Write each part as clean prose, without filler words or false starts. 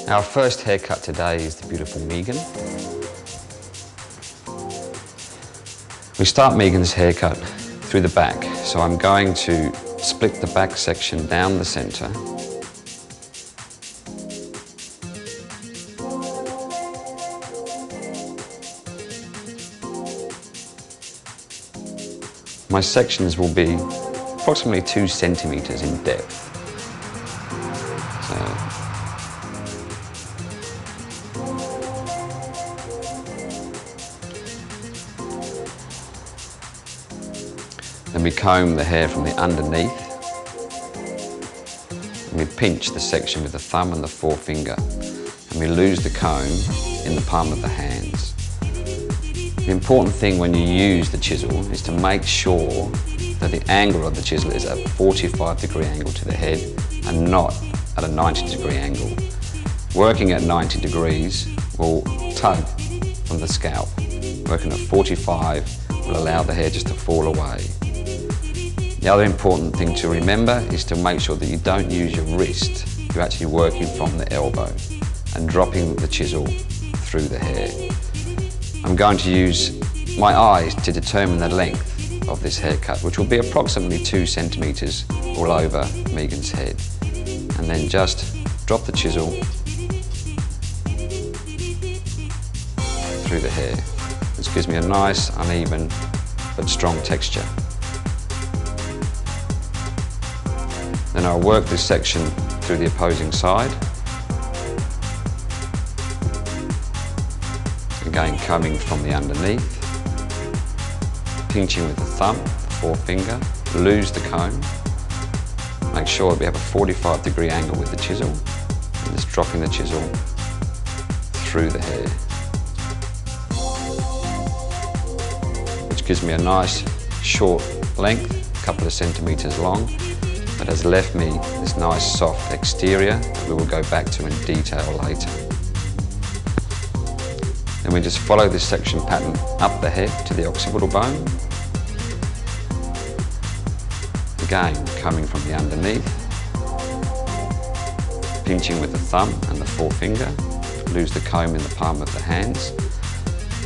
Our first haircut today is the beautiful Megan. We start Megan's haircut through the back, so I'm going to split the back section down the centre. My sections will be approximately 2 centimetres in depth. Then we comb the hair from the underneath, and we pinch the section with the thumb and the forefinger, and we lose the comb in the palm of the hands. The important thing when you use the chisel is to make sure that the angle of the chisel is at a 45-degree angle to the head and not at a 90-degree angle. Working at 90 degrees will tug from the scalp. Working at 45 will allow the hair just to fall away. The other important thing to remember is to make sure that you don't use your wrist. You're actually working from the elbow and dropping the chisel through the hair. I'm going to use my eyes to determine the length of this haircut, which will be approximately 2 centimetres all over Megan's head. And then just drop the chisel through the hair. This gives me a nice, uneven, but strong texture. Then I'll work this section through the opposing side. Again, coming from the underneath, pinching with the thumb, the forefinger, lose the comb, make sure that we have a 45-degree angle with the chisel, and just dropping the chisel through the hair, which gives me a nice short length, a couple of centimetres long, but has left me this nice soft exterior that we will go back to in detail later. Then we just follow this section pattern up the head to the occipital bone. Again, coming from the underneath, pinching with the thumb and the forefinger, lose the comb in the palm of the hands.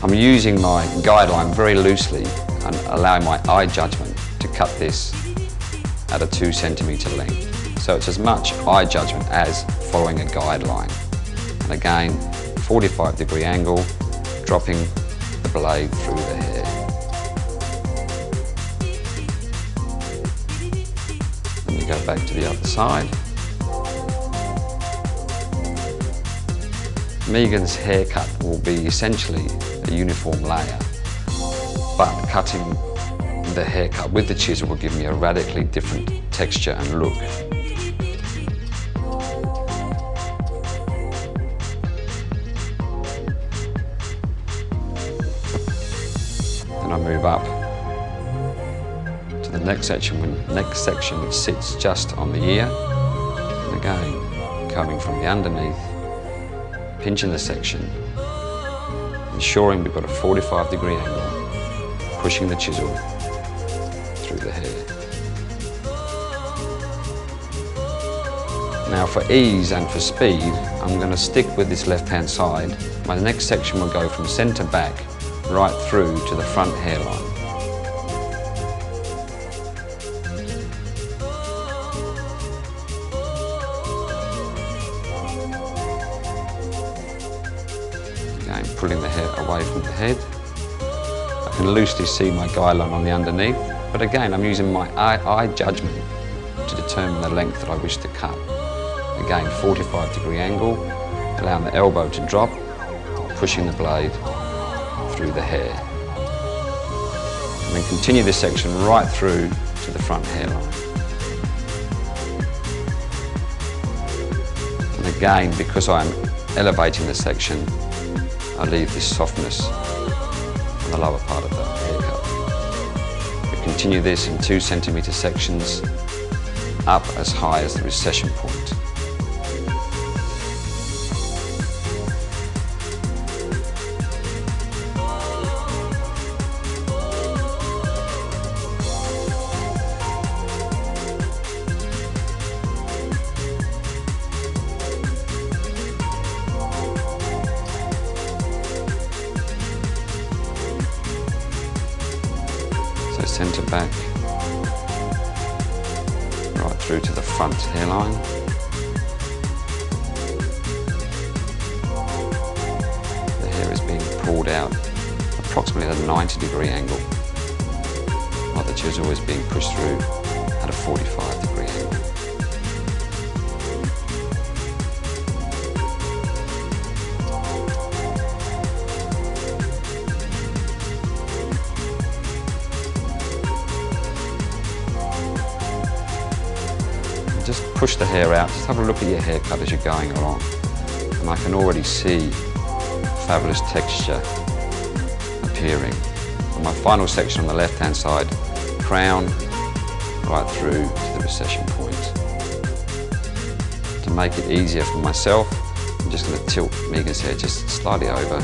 I'm using my guideline very loosely and allowing my eye judgment to cut this at a 2 centimetre length. So it's as much eye judgment as following a guideline. And again, 45-degree angle, dropping the blade through the hair. Then we go back to the other side. Megan's haircut will be essentially a uniform layer, but cutting the haircut with the chisel will give me a radically different texture and look. Then I move up to the next section, which sits just on the ear. And again, coming from the underneath, pinching the section, ensuring we've got a 45-degree angle, pushing the chisel through the hair. Now for ease and for speed, I'm going to stick with this left-hand side. My next section will go from centre back right through to the front hairline. Again, pulling the hair away from the head. I can loosely see my guideline on the underneath, but again, I'm using my eye judgment to determine the length that I wish to cut. Again, 45-degree angle, allowing the elbow to drop, pushing the blade through the hair. And then continue this section right through to the front hairline. And again, because I'm elevating the section, I leave this softness on the lower part of the haircut. We continue this in 2 centimetre sections up as high as the recession point. So centre back, right through to the front hairline. The hair is being pulled out approximately at a 90-degree angle, while the chisel is being pushed through at a 45-degree angle. Just push the hair out, just have a look at your haircut as you're going along. And I can already see fabulous texture appearing. And my final section on the left-hand side, crown right through to the recession point. To make it easier for myself, I'm just going to tilt Megan's hair just slightly over.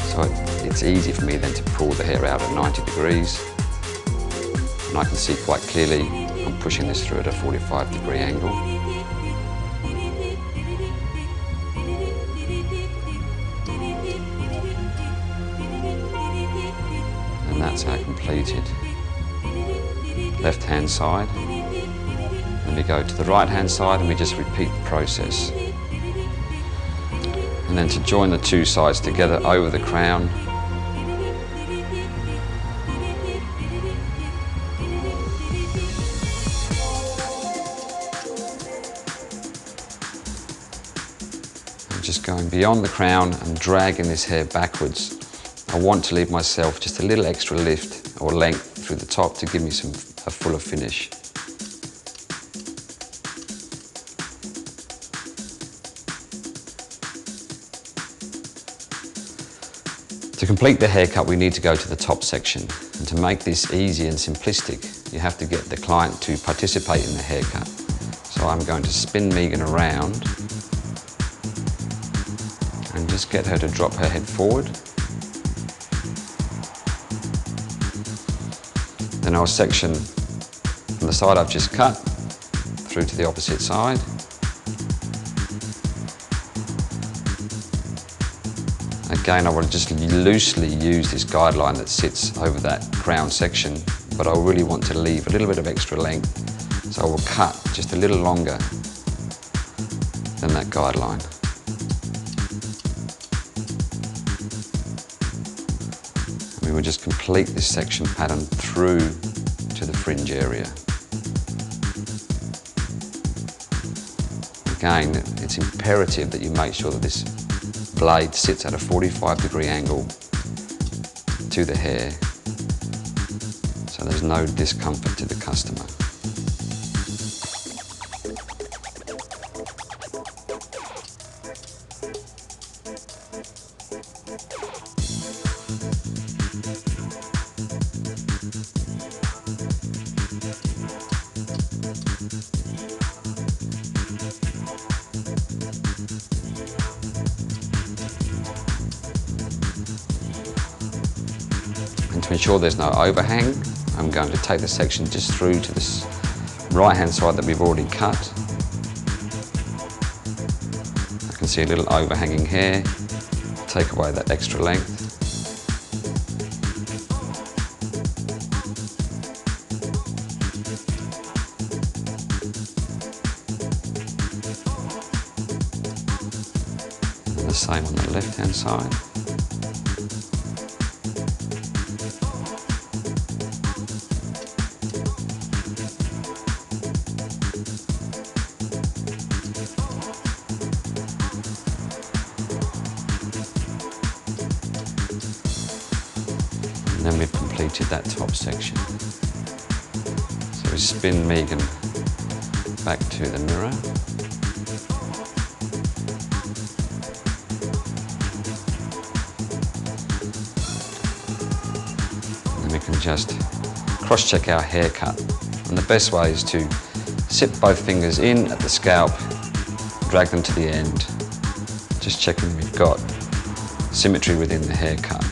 So it's easy for me then to pull the hair out at 90 degrees. And I can see quite clearly I'm pushing this through at a 45-degree angle. And that's our completed left-hand side. Then we go to the right-hand side and we just repeat the process. And then to join the two sides together over the crown, just going beyond the crown and dragging this hair backwards. I want to leave myself just a little extra lift or length through the top to give me a fuller finish. To complete the haircut, we need to go to the top section. And to make this easy and simplistic, you have to get the client to participate in the haircut. So I'm going to spin Megan around and just get her to drop her head forward. Then I'll section from the side I've just cut through to the opposite side. Again, I will just loosely use this guideline that sits over that crown section, but I really want to leave a little bit of extra length, so I will cut just a little longer than that guideline. We will just complete this section pattern through to the fringe area. Again, it's imperative that you make sure that this blade sits at a 45-degree angle to the hair, so there's no discomfort to the customer. To ensure there's no overhang, I'm going to take the section just through to this right-hand side that we've already cut. I can see a little overhanging hair. Take away that extra length. And the same on the left-hand side. And then we've completed that top section. So we spin Megan back to the mirror. And we can just cross-check our haircut. And the best way is to sit both fingers in at the scalp, drag them to the end, just checking we've got symmetry within the haircut.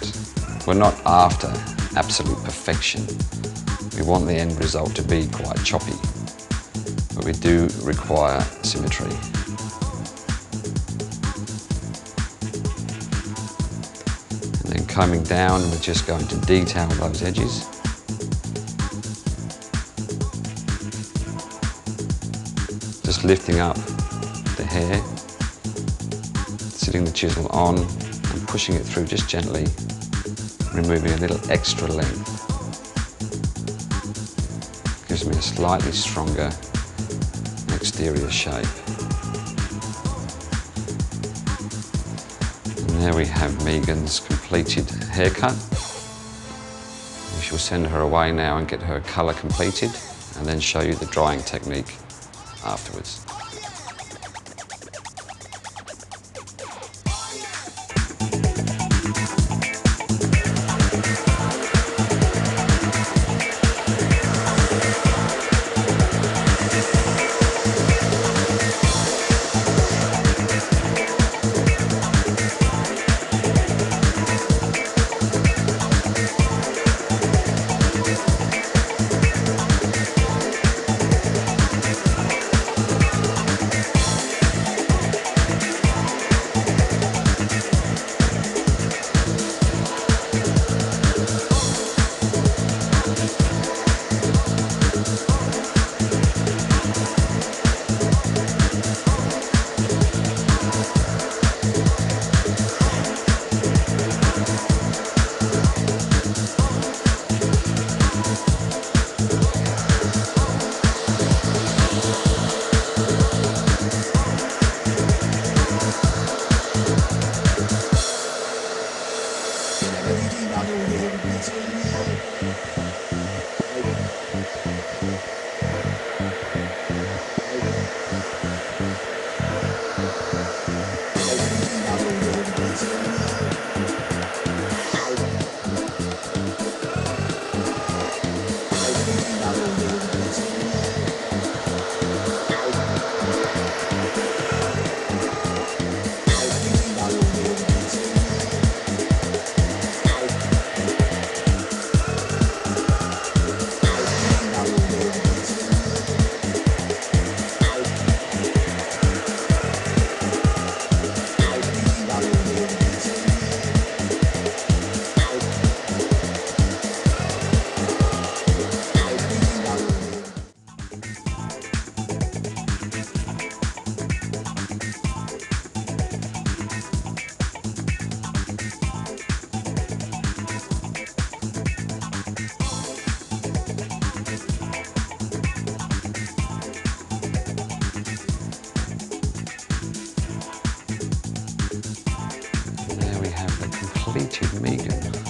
We're not after absolute perfection. We want the end result to be quite choppy, but we do require symmetry. And then combing down, we're just going to detail those edges. lifting up the hair, sitting the chisel on and pushing it through just gently, removing a little extra length. Gives me a slightly stronger exterior shape. And there we have Megan's completed haircut. We shall send her away now and get her colour completed, and then show you the drying technique afterwards. There we have the completed Megan.